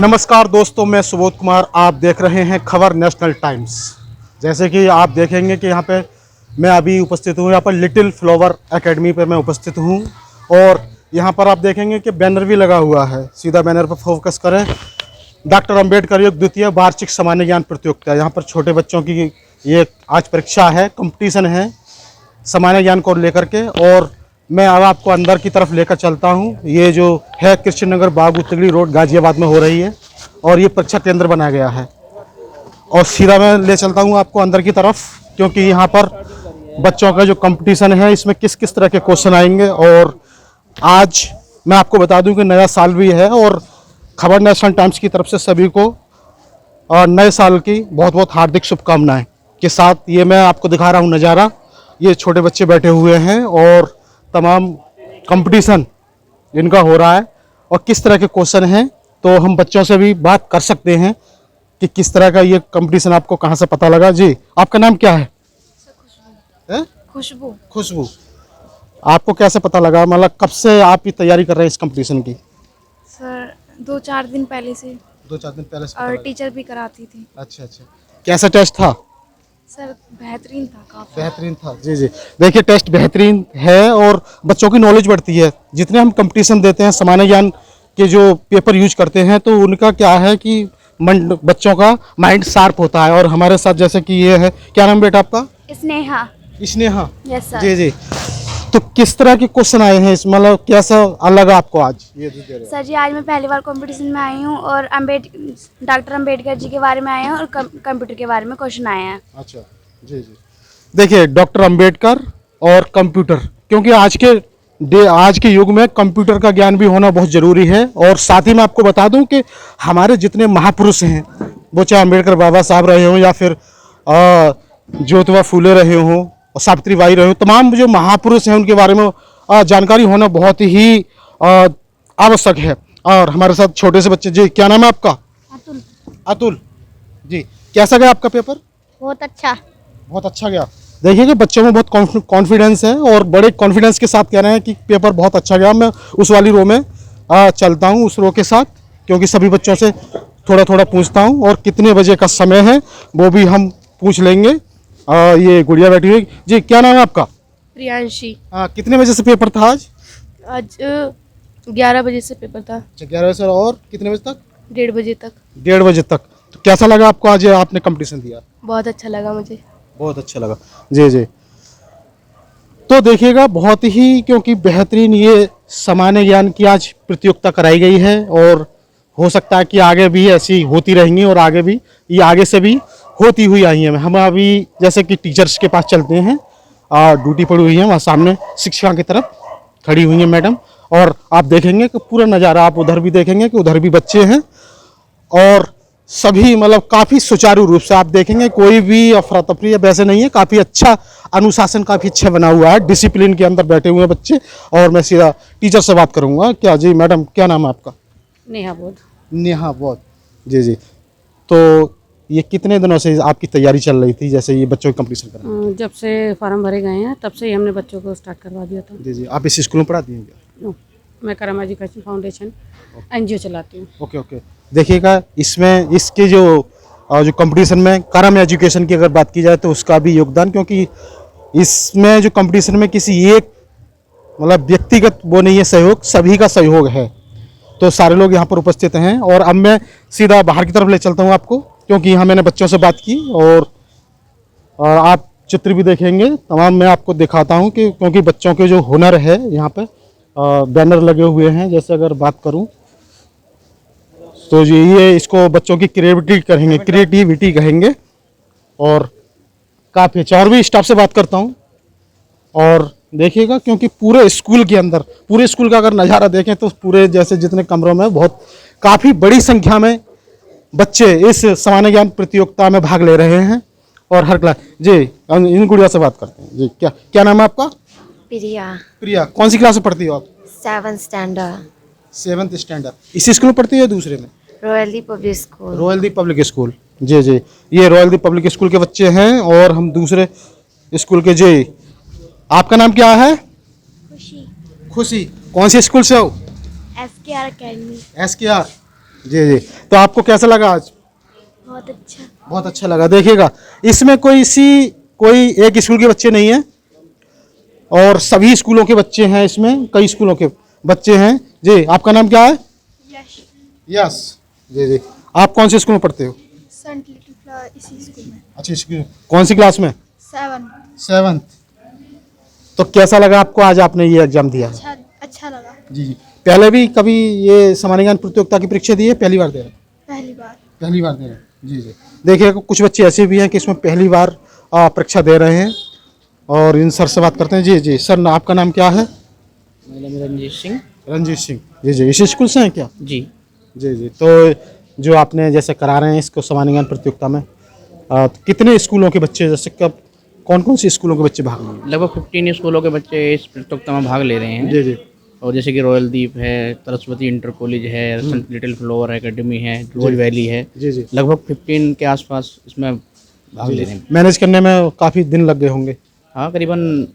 नमस्कार दोस्तों, मैं सुबोध कुमार। आप देख रहे हैं खबर नेशनल टाइम्स। जैसे कि आप देखेंगे कि यहाँ पे मैं अभी उपस्थित हूँ, यहाँ पर लिटिल फ्लावर एकेडमी पे मैं उपस्थित हूँ और यहाँ पर आप देखेंगे कि बैनर भी लगा हुआ है। सीधा बैनर पर फोकस करें। डॉक्टर अंबेडकर युग द्वितीय वार्षिक सामान्य ज्ञान प्रतियोगिता। यहाँ पर छोटे बच्चों की ये आज परीक्षा है, कंपटीशन है सामान्य ज्ञान को लेकर के। और मैं अब आपको अंदर की तरफ लेकर चलता हूँ। ये जो है कृष्ण नगर बाग उत्तगड़ी रोड गाजियाबाद में हो रही है और ये परीक्षा केंद्र बनाया गया है। और सीधा मैं ले चलता हूँ आपको अंदर की तरफ, क्योंकि यहाँ पर बच्चों का जो कंपटीशन है इसमें किस किस तरह के क्वेश्चन आएंगे। और आज मैं आपको बता दूं कि नया साल भी है और खबर नेशनल टाइम्स की तरफ से सभी को और नए साल की बहुत बहुत हार्दिक शुभकामनाएं के साथ ये मैं आपको दिखा रहा हूँ नज़ारा। ये छोटे बच्चे बैठे हुए हैं और तमाम कंपटीशन इनका हो रहा है और किस तरह के क्वेश्चन हैं, तो हम बच्चों से भी बात कर सकते हैं कि किस तरह का ये कंपटीशन आपको कहाँ से पता लगा। जी, आपका नाम क्या है? खुशबू। खुशबू। आपको कैसे पता लगा, मतलब कब से आप ये तैयारी कर रहे हैं इस कंपटीशन की? सर 2-4 दिन पहले से 2-4 दिन पहले से और पता लगा। टीचर भी कराती थी। अच्छा अच्छा, कैसा टेस्ट था? सर बेहतरीन था काफी। बेहतरीन था। जी जी, देखिए टेस्ट बेहतरीन है और बच्चों की नॉलेज बढ़ती है। जितने हम कंपटीशन देते हैं सामान्य ज्ञान के जो पेपर यूज करते हैं तो उनका क्या है कि बच्चों का माइंड शार्प होता है। और हमारे साथ जैसे कि ये है, क्या नाम बेटा आपका? स्नेहा। स्नेहा। Yes sir. जी जी, तो किस तरह के क्वेश्चन आए हैं, मतलब कैसा अलग आपको आज ये जो दे रहे हैं? सर जी, आज मैं पहली बार कंपटीशन में आई हूँ और डॉक्टर अंबेडकर जी के बारे में आए हैं और कंप्यूटर के बारे में क्वेश्चन आए हैं। अच्छा, जी जी, देखिए डॉक्टर अंबेडकर और कंप्यूटर, क्योंकि आज के युग में कंप्यूटर का ज्ञान भी होना बहुत ज़रूरी है। और साथ ही मैं आपको बता दूं कि हमारे जितने महापुरुष हैं, वो चाहे अंबेडकर बाबा साहब रहे हों या फिर ज्योतिबा फूले रहे हों और सावित्री बाई रहे हों, तमाम जो महापुरुष हैं उनके बारे में जानकारी होना बहुत ही आवश्यक है। और हमारे साथ छोटे से बच्चे। जी, क्या नाम है आपका? अतुल। अतुल जी, कैसा गया आपका पेपर? बहुत अच्छा। बहुत अच्छा गया। देखिए कि बच्चों में बहुत कॉन्फिडेंस है और बड़े कॉन्फिडेंस के साथ कह रहे हैं कि पेपर बहुत अच्छा गया। मैं उस वाली रो में चलता हूँ, उस रो के साथ, क्योंकि सभी बच्चों से थोड़ा थोड़ा पूछता हूँ और कितने बजे का समय है वो भी हम पूछ लेंगे। ये गुड़िया बैठी हुई। जी, क्या नाम है आपका? प्रियांशी। कितने बजे से पेपर था आज? आज 11 बजे से पेपर था। अच्छा, 11 बजे से और कितने बजे तक? 1:30 बजे तक। 1:30 बजे तक। तो कैसा लगा आपको आज आपने कंपटीशन दिया? बहुत अच्छा लगा मुझे। बहुत अच्छा लगा। जी जी, तो देखिएगा बहुत ही, क्योंकि बेहतरीन ये सामान्य ज्ञान की आज प्रतियोगिता कराई गई है और हो सकता है कि आगे भी ऐसी होती रहेंगी और आगे भी ये आगे से भी होती हुई आई हैं। हम अभी जैसे कि टीचर्स के पास चलते हैं, ड्यूटी पड़ी हुई है वहाँ सामने शिक्षिका की तरफ खड़ी हुई हैं मैडम, और आप देखेंगे कि पूरा नज़ारा, आप उधर भी देखेंगे कि उधर भी बच्चे हैं और सभी मतलब काफ़ी सुचारू रूप से आप देखेंगे, कोई भी अफरा तफरी वैसे नहीं है। काफ़ी अच्छा अनुशासन काफ़ी अच्छा बना हुआ है, डिसिप्लिन के अंदर बैठे हुए हैं बच्चे। और मैं सीधा टीचर से बात करूंगा। क्या जी मैडम, क्या नाम है आपका? नेहा बोध। नेहा बोध। जी जी, तो ये कितने दिनों से आपकी तैयारी चल रही थी, जैसे ये बच्चों की कंपटीशन करना? जब से फार्म भरे गए हैं तब से ही हमने बच्चों को स्टार्ट करवा दिया था। जी जी, आप इस स्कूल में पढ़ाती हैं क्या? नो, मैं करम एजुकेशन फाउंडेशन NGO चलाती हूँ। ओके ओके, देखिएगा इसमें इसके जो कंपटीशन में करम एजुकेशन की अगर बात की जाए तो उसका भी योगदान, क्योंकि इसमें जो कंपटीशन में किसी एक मतलब व्यक्तिगत वो नहीं है सहयोग, सभी का सहयोग है। तो सारे लोग यहाँ पर उपस्थित हैं और अब मैं सीधा बाहर की तरफ ले चलता हूँ आपको, क्योंकि यहाँ मैंने बच्चों से बात की और आप चित्र भी देखेंगे तमाम। मैं आपको दिखाता हूँ कि क्योंकि बच्चों के जो हुनर है यहाँ पे बैनर लगे हुए हैं। जैसे अगर बात करूँ तो ये इसको बच्चों की क्रिएटिविटी कहेंगे और काफ़ी अच्छा। और भी स्टाफ से बात करता हूँ और देखिएगा, क्योंकि पूरे स्कूल के अंदर, पूरे स्कूल का अगर नज़ारा देखें तो पूरे जैसे जितने कमरों में बहुत काफ़ी बड़ी संख्या में बच्चे इस सामान्य ज्ञान प्रतियोगिता में भाग ले रहे हैं और हर क्लास। जी, इन गुड़िया से बात करते हैं। जी, क्या नाम है आपका? प्रिया। प्रिया, कौन सी क्लास में पढ़ती हो आप? 7th standard. 7th standard. इसी स्कूल में पढ़ती है या दूसरे में? Royal the public school. Royal the public school. जी जी, ये रॉयल दी पब्लिक स्कूल के बच्चे हैं और हम दूसरे स्कूल के। जी, आपका नाम क्या है? खुशी। खुशी। कौन से स्कूल से हो? SKR academy. SKR। जी जी। तो आपको कैसा लगा आज? बहुत अच्छा। बहुत अच्छा लगा। देखिएगा, इसमें कोई एक स्कूल के बच्चे नहीं हैं और सभी स्कूलों के बच्चे हैं, इसमें कई स्कूलों के बच्चे हैं। जी, आपका नाम क्या है? यश। यस। जी जी। आप कौन से स्कूल में पढ़ते हो? सेंट लिटिल फ्लावर इसी स्कूल में। अच्छी स्कूल। कौन सी क्लास में? 7। 7th। तो कैसा लगा आपको आज आपने ये एग्जाम दिया? अच्छा लगा। जी जी। पहले भी कभी ये सामान्य ज्ञान प्रतियोगिता की परीक्षा दी है? पहली बार दे रहे हैं? पहली बार। पहली बार दे रहे हैं। जी जी। देखिए, कुछ बच्चे ऐसे भी हैं कि इसमें पहली बार परीक्षा दे रहे हैं और इन सर से बात करते हैं। जी जी सर, आपका नाम क्या है? मेरा नाम रंजीत सिंह। रंजीत सिंह। जी जी। इसी स्कूल से हैं क्या? जी। जी जी। तो जो आपने जैसे करा रहे हैं इसको सामान्य ज्ञान प्रतियोगिता में, कितने स्कूलों के बच्चे, जैसे कब कौन कौन सी स्कूलों के बच्चे भाग लेंगे? लगभग 15 स्कूलों के बच्चे इस प्रतियोगिता में भाग ले रहे हैं। जी जी। और जैसे कि रॉयल दीप है, सरस्वती इंटर कॉलेज है, सेंट लिटिल फ्लावर एकेडमी है, रोज वैली है, जी जी। लगभग 15 के आसपास इसमें भाग ले रहे हैं। मैनेज करने में काफ़ी दिन लग गए होंगे। हाँ, करीबन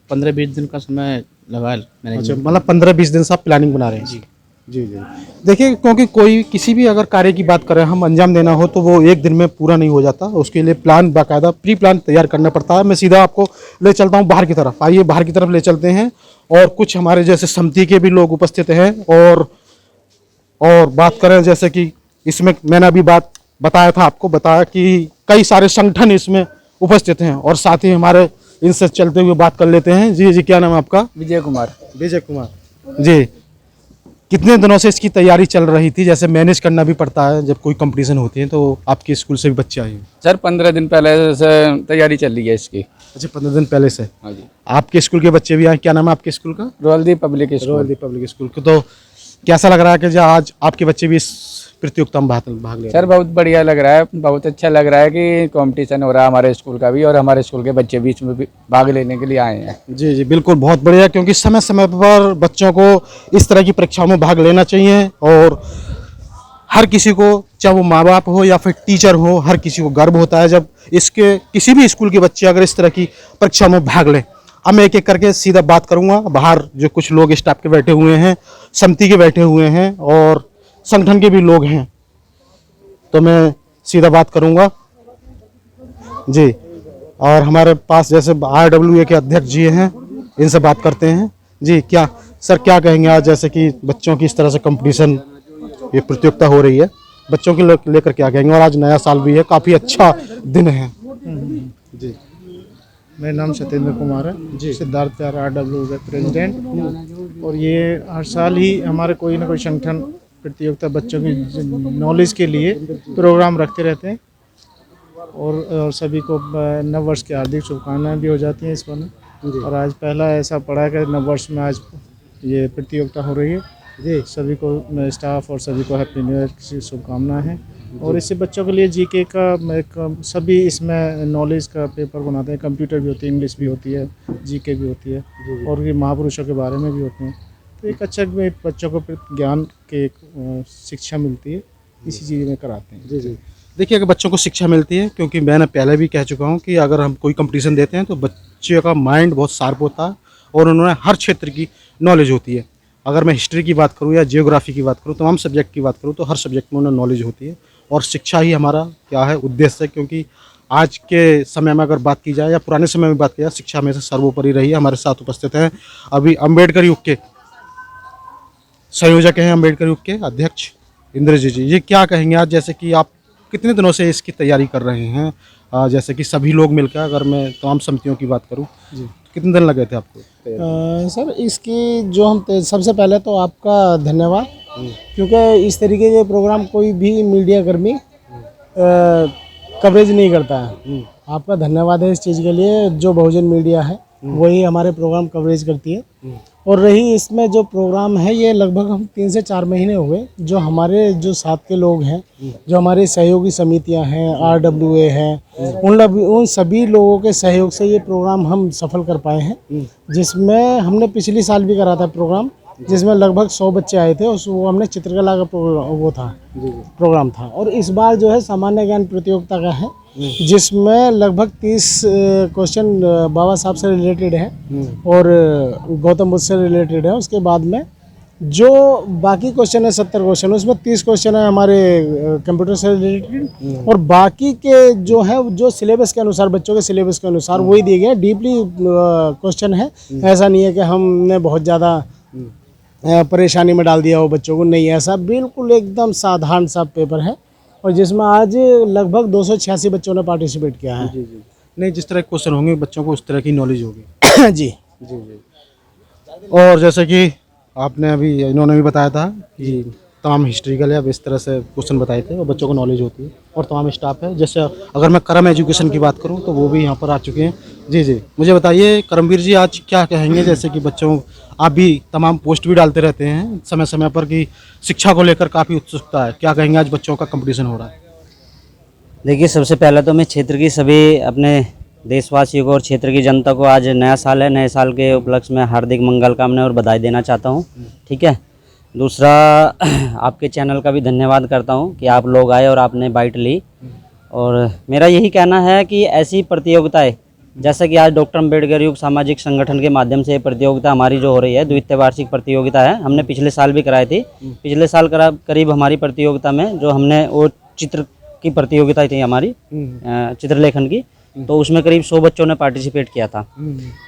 15-20 दिन का समय लगा अच्छा, मैनेजमेंट। मतलब 15-20 दिन से आप प्लानिंग बना रहे हैं? जी जी जी। देखिए, क्योंकि कोई किसी भी अगर कार्य की बात करें, हम अंजाम देना हो तो वो एक दिन में पूरा नहीं हो जाता, उसके लिए प्लान बाकायदा प्री प्लान तैयार करना पड़ता है। मैं सीधा आपको ले चलता हूँ बाहर की तरफ। आइए बाहर की तरफ ले चलते हैं और कुछ हमारे जैसे समिति के भी लोग उपस्थित हैं और बात करें, जैसे कि इसमें मैंने अभी बताया कि कई सारे संगठन इसमें उपस्थित हैं और साथ ही हमारे इनसे चलते हुए बात कर लेते हैं। जी जी, क्या नाम है आपका? विजय कुमार। विजय कुमार जी। कितने दिनों से इसकी तैयारी चल रही थी? जैसे मैनेज करना भी पड़ता है जब कोई कंपटीशन होती है, तो आपके स्कूल से भी बच्चे आए हैं? सर 15 दिन पहले से तैयारी चल रही है इसकी। अच्छा, 15 दिन पहले से। हाँ जी। आपके स्कूल के बच्चे भी आए? क्या नाम है आपके स्कूल का? Royal the public school. Royal public school. तो कैसा लग रहा है कि जो आज आपके बच्चे भी इस प्रतियोगिता में भाग ले रहे सर बहुत बढ़िया लग रहा है, बहुत अच्छा लग रहा है कि कंपटीशन हो रहा है हमारे स्कूल का भी, और हमारे स्कूल के बच्चे भी इसमें भी भाग लेने के लिए आए हैं। जी जी, बिल्कुल, बहुत बढ़िया। क्योंकि समय समय पर बच्चों को इस तरह की परीक्षाओं में भाग लेना चाहिए और हर किसी को, चाहे वो माँ बाप हो या फिर टीचर हो, हर किसी को गर्व होता है जब इसके किसी भी स्कूल के बच्चे अगर इस तरह की परीक्षा में भाग लें। अब मैं एक एक करके सीधा बात करूंगा। बाहर जो कुछ लोग स्टाफ के बैठे हुए हैं, समिति के बैठे हुए हैं और संगठन के भी लोग हैं, तो मैं सीधा बात करूंगा जी। और हमारे पास जैसे RWA के अध्यक्ष जी हैं, इनसे बात करते हैं। जी, क्या सर क्या कहेंगे आज, जैसे कि बच्चों की इस तरह से कंपटीशन, ये प्रतियोगिता हो रही है, बच्चों के लेकर क्या कहेंगे? और आज नया साल भी है, काफ़ी अच्छा दिन है। जी, मेरा नाम सत्येंद्र कुमार है जी, सिद्धार्थ प्यारा RWA का प्रेसिडेंट। और ये हर साल ही हमारे कोई ना कोई संगठन प्रतियोगिता बच्चों की नॉलेज के लिए प्रोग्राम रखते रहते हैं और सभी को नव वर्ष की हार्दिक शुभकामनाएं भी हो जाती हैं इस पर। और आज पहला ऐसा पड़ा है कि नव वर्ष में आज ये प्रतियोगिता हो रही है जी। सभी को, स्टाफ और सभी को हैप्पी न्यू ईयर की शुभकामनाएं हैं। और इससे बच्चों के लिए GK का एक सभी इसमें नॉलेज का पेपर बनाते हैं, कंप्यूटर भी होती है, इंग्लिश भी होती है, GK भी होती है और ये महापुरुषों के बारे में भी होते हैं। तो एक अच्छा बच्चों को ज्ञान के एक शिक्षा मिलती है, इसी चीज़ में कराते हैं। जी जी। देखिए, अगर बच्चों को शिक्षा मिलती है, क्योंकि मैंने पहले भी कह चुका हूँ कि अगर हम कोई कंपटीशन देते हैं तो बच्चे का माइंड बहुत शार्प होता है और उन्होंने हर क्षेत्र की नॉलेज होती है। अगर मैं हिस्ट्री की बात करूँ या जियोग्राफी की बात करूँ, तमाम सब्जेक्ट की बात करूँ, तो हर सब्जेक्ट में उन्हें नॉलेज होती है। और शिक्षा ही हमारा क्या है, उद्देश्य है। क्योंकि आज के समय में अगर बात की जाए या पुराने समय में बात की जाए, शिक्षा में से सर्वोपरि रही है। हमारे साथ उपस्थित हैं अभी अम्बेडकर युग के संयोजक हैं, अम्बेडकर युग के अध्यक्ष इंद्रजीत जी। ये क्या कहेंगे आज, जैसे कि आप कितने दिनों से इसकी तैयारी कर रहे हैं? जैसे कि सभी लोग मिलकर, अगर मैं तमाम समितियों की बात करूं, जी, तो कितने दिन लगे थे आपको? सर इसकी जो हम सबसे पहले तो आपका धन्यवाद, क्योंकि इस तरीके के प्रोग्राम कोई भी मीडिया कर्मी कवरेज नहीं करता है। आपका धन्यवाद है इस चीज़ के लिए। जो बहुजन मीडिया है वही हमारे प्रोग्राम कवरेज करती है। और रही इसमें जो प्रोग्राम है, ये लगभग हम 3 से 4 महीने हुए, जो हमारे जो साथ के लोग हैं, जो हमारे सहयोगी समितियां हैं, RWA हैं, उन सभी लोगों के सहयोग से ये प्रोग्राम हम सफल कर पाए हैं। जिसमें हमने पिछली साल भी करा था प्रोग्राम, जिसमें लगभग 100 बच्चे आए थे। वो हमने चित्रकला का प्रोग्राम था। और इस बार जो है सामान्य ज्ञान प्रतियोगिता का है, जिसमें लगभग 30 क्वेश्चन बाबा साहब से रिलेटेड है और गौतम बुद्ध से रिलेटेड है। उसके बाद में जो बाकी क्वेश्चन है 70 क्वेश्चन, उसमें 30 क्वेश्चन है हमारे कंप्यूटर से रिलेटेड, और बाकी के जो है जो सिलेबस के अनुसार, बच्चों के सिलेबस के अनुसार वही दिए गए हैं। डीपली क्वेश्चन है, ऐसा नहीं है कि हमने बहुत ज़्यादा परेशानी में डाल दिया हो बच्चों को, नहीं, ऐसा बिल्कुल एकदम साधारण सा पेपर है, और जिसमें आज लगभग 286 बच्चों ने पार्टिसिपेट किया है। नहीं, जिस तरह के क्वेश्चन होंगे बच्चों को उस तरह की नॉलेज होगी। जी और जैसे कि आपने अभी, इन्होंने भी बताया था कि तमाम हिस्ट्रिकल या इस तरह से क्वेश्चन बताए थे और बच्चों को नॉलेज होती है, और तमाम स्टाफ है। जैसे अगर मैं करम एजुकेशन की बात करूं तो वो भी यहाँ पर आ चुके हैं। जी, मुझे बताइए करमवीर जी, आज क्या कहेंगे, जैसे कि बच्चों, आप भी तमाम पोस्ट भी डालते रहते हैं समय समय पर कि शिक्षा को लेकर काफ़ी उत्सुकता है, क्या कहेंगे आज बच्चों का कंपटीशन हो रहा है? देखिए, सबसे पहले तो मैं क्षेत्र की सभी अपने देशवासियों को और क्षेत्र की जनता को, आज नया साल है, नए साल के उपलक्ष्य में हार्दिक मंगल कामना और बधाई देना चाहता हूं। ठीक है। दूसरा, आपके चैनल का भी धन्यवाद करता हूं कि आप लोग आए और आपने बाइट ली, और मेरा यही कहना है कि ऐसी प्रतियोगिताएं, जैसा कि आज डॉक्टर अम्बेडकर युग सामाजिक संगठन के माध्यम से प्रतियोगिता हमारी जो हो रही है, द्वितीय वार्षिक प्रतियोगिता है, हमने पिछले साल भी कराई थी। पिछले साल करीब हमारी प्रतियोगिता में जो हमने वो चित्र की प्रतियोगिता थी हमारी, चित्रलेखन की, तो उसमें करीब 100 बच्चों ने पार्टिसिपेट किया था।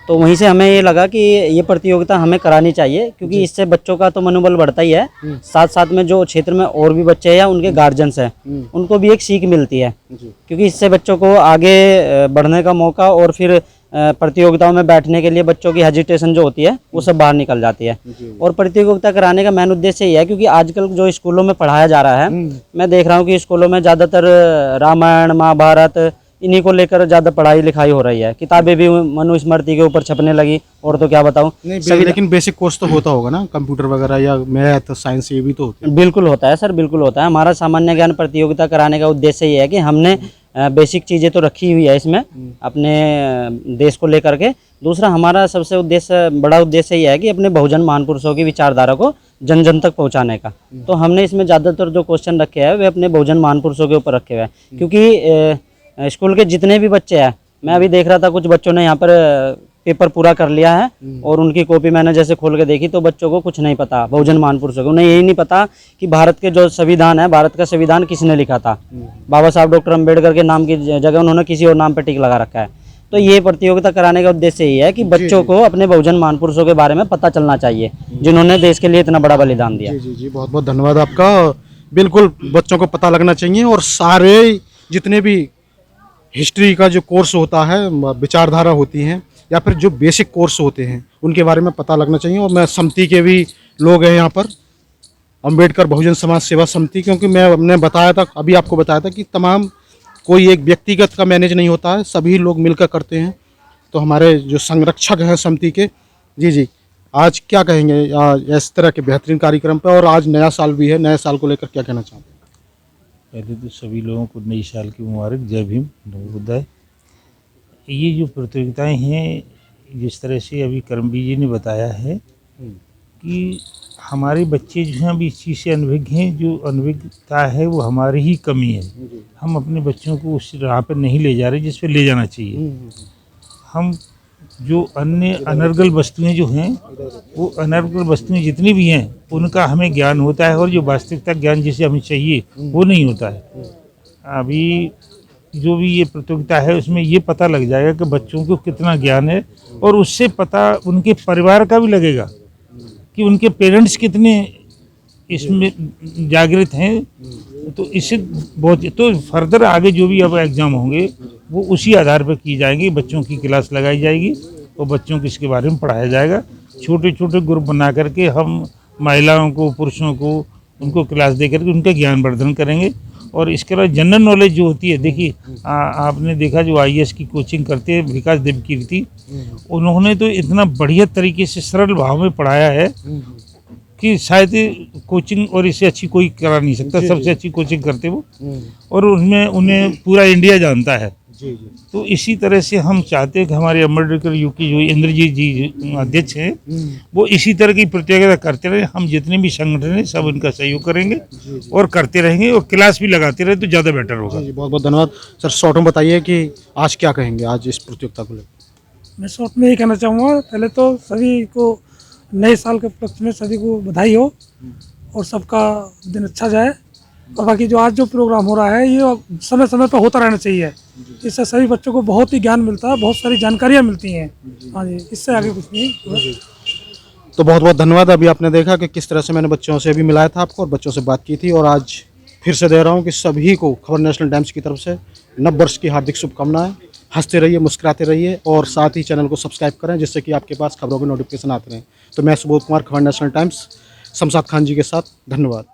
तो वहीं से हमें ये लगा कि ये प्रतियोगिता हमें करानी चाहिए, क्योंकि इससे बच्चों का तो मनोबल बढ़ता ही है, साथ साथ में जो क्षेत्र में और भी बच्चे हैं या उनके गार्जियंस हैं, उनको भी एक सीख मिलती है, क्योंकि इससे बच्चों को आगे बढ़ने का मौका, और फिर प्रतियोगिताओं में बैठने के लिए बच्चों की हेजिटेशन जो होती है वो सब बाहर निकल जाती है। और प्रतियोगिता कराने का मेन उद्देश्य ये है, क्योंकि आजकल जो स्कूलों में पढ़ाया जा रहा है, मैं देख रहा हूँ कि स्कूलों में ज़्यादातर रामायण, महाभारत, इन्हीं को लेकर ज़्यादा पढ़ाई लिखाई हो रही है। किताबें भी मनुस्मृति के ऊपर छपने लगी, और तो क्या बताऊँ। लेकिन बेसिक कोर्स तो होता होगा ना, कंप्यूटर वगैरह या मैथ, साइंस, ये भी तो होता है। बिल्कुल होता है सर, बिल्कुल होता है। हमारा सामान्य ज्ञान प्रतियोगिता कराने का उद्देश्य ये है कि हमने बेसिक चीज़ें तो रखी हुई है इसमें अपने देश को लेकर के। दूसरा, हमारा सबसे बड़ा उद्देश्य ये है कि अपने बहुजन महान पुरुषों की विचारधारा को जन जन तक पहुंचाने का। तो हमने इसमें ज़्यादातर जो क्वेश्चन रखे हैं वे अपने बहुजन महान पुरुषों के ऊपर रखे हुए हैं, क्योंकि स्कूल के जितने भी बच्चे हैं, मैं अभी देख रहा था कुछ बच्चों ने यहाँ पर पेपर पूरा कर लिया है, और उनकी कॉपी मैंने जैसे खोल के देखी तो बच्चों को कुछ नहीं पता, बहुजन महान पुरुषों को, उन्हें यही नहीं पता कि भारत के जो संविधान है, भारत का संविधान किसने लिखा था। बाबा साहब डॉक्टर अम्बेडकर के नाम की जगह उन्होंने किसी और नाम पर टिक लगा रखा है। तो ये प्रतियोगिता कराने का उद्देश्य ये है कि बच्चों को अपने बहुजन महान पुरुषों के बारे में पता चलना चाहिए, जिन्होंने देश के लिए इतना बड़ा बलिदान दिया। जी, बहुत बहुत धन्यवाद आपका। बिल्कुल बच्चों को पता लगना चाहिए, और सारे जितने भी हिस्ट्री का जो कोर्स होता है, विचारधारा होती हैं, या फिर जो बेसिक कोर्स होते हैं, उनके बारे में पता लगना चाहिए। और मैं समिति के भी लोग हैं यहाँ पर, अंबेडकर बहुजन समाज सेवा समिति, क्योंकि हमने बताया था, अभी आपको बताया था कि तमाम कोई एक व्यक्तिगत का मैनेज नहीं होता है, सभी लोग मिलकर करते हैं। तो हमारे जो संरक्षक हैं समिति के, जी, आज क्या कहेंगे इस तरह के बेहतरीन कार्यक्रम पर, और आज नया साल भी है, नए साल को लेकर क्या कहना चाहते हैं? पहले तो सभी लोगों को नई साल की मुबारक, जय भीम, नमो बुद्धाय। ये जो प्रतियोगिताएं हैं, जिस तरह से अभी करमवीर जी ने बताया है कि हमारे बच्चे जो हैं अभी इस चीज़ से अनभिज्ञ हैं, जो अनभिज्ञता है वो हमारी ही कमी है। हम अपने बच्चों को उस राह पर नहीं ले जा रहे जिस पर ले जाना चाहिए। हम जो अन्य अनर्गल वस्तुएं जो हैं, वो अनर्गल वस्तुएं जितनी भी हैं उनका हमें ज्ञान होता है, और जो वास्तविकता ज्ञान जिसे हमें चाहिए वो नहीं होता है। अभी जो भी ये प्रतियोगिता है उसमें ये पता लग जाएगा कि बच्चों को कितना ज्ञान है, और उससे पता उनके परिवार का भी लगेगा कि उनके पेरेंट्स कितने इसमें जागृत हैं। तो इससे बहुत, तो फर्दर आगे जो भी अब एग्ज़ाम होंगे वो उसी आधार पर की जाएंगी। बच्चों की क्लास लगाई जाएगी और बच्चों को इसके बारे में पढ़ाया जाएगा। छोटे छोटे ग्रुप बना करके हम महिलाओं को, पुरुषों को, उनको क्लास दे करके उनका ज्ञान वर्धन करेंगे। और इसके अलावा जनरल नॉलेज जो होती है, देखिए आपने देखा जो IAS की कोचिंग करते हैं विकास देवकीर्ति, उन्होंने तो इतना बढ़िया तरीके से सरल भाव में पढ़ाया है कि शायद कोचिंग और इससे अच्छी कोई करा नहीं सकता। सबसे अच्छी कोचिंग करते वो, और उसमें उन्हें पूरा इंडिया जानता है। तो इसी तरह से हम चाहते हैं कि हमारे अम्बेडकर युग की जो इंद्रजीत जी अध्यक्ष हैं, वो इसी तरह की प्रतियोगिता करते रहे। हम जितने भी संगठन हैं सब इनका सहयोग करेंगे और करते रहेंगे, और क्लास भी लगाते रहे तो ज़्यादा बेटर होगा। बहुत बहुत धन्यवाद सर। शॉर्ट में बताइए कि आज क्या कहेंगे आज इस प्रतियोगिता को लेकर? मैं शॉर्ट में ही कहना चाहूँगा, पहले तो सभी को नए साल के उपलक्ष्य में सभी को बधाई हो और सबका दिन अच्छा जाए। और बाकी जो आज जो प्रोग्राम हो रहा है ये समय समय पर होता रहना चाहिए। इससे सभी बच्चों को बहुत ही ज्ञान मिलता है, बहुत सारी जानकारियाँ मिलती हैं। हाँ जी, इससे आगे कुछ नहीं। तो बहुत बहुत धन्यवाद। अभी आपने देखा कि किस तरह से मैंने बच्चों से भी मिलाया था आपको और बच्चों से बात की थी, और आज फिर से दे रहा हूँ कि सभी को खबर नेशनल टाइम्स की तरफ से नव वर्ष की हार्दिक शुभकामनाएं। हंसते रहिए, मुस्कुराते रहिए और साथ ही चैनल को सब्सक्राइब करें जिससे कि आपके पास खबरों के नोटिफिकेशन आते रहें। तो मैं सुबोध कुमार, खबर नेशनल टाइम्स, शमशाद खान जी के साथ। धन्यवाद।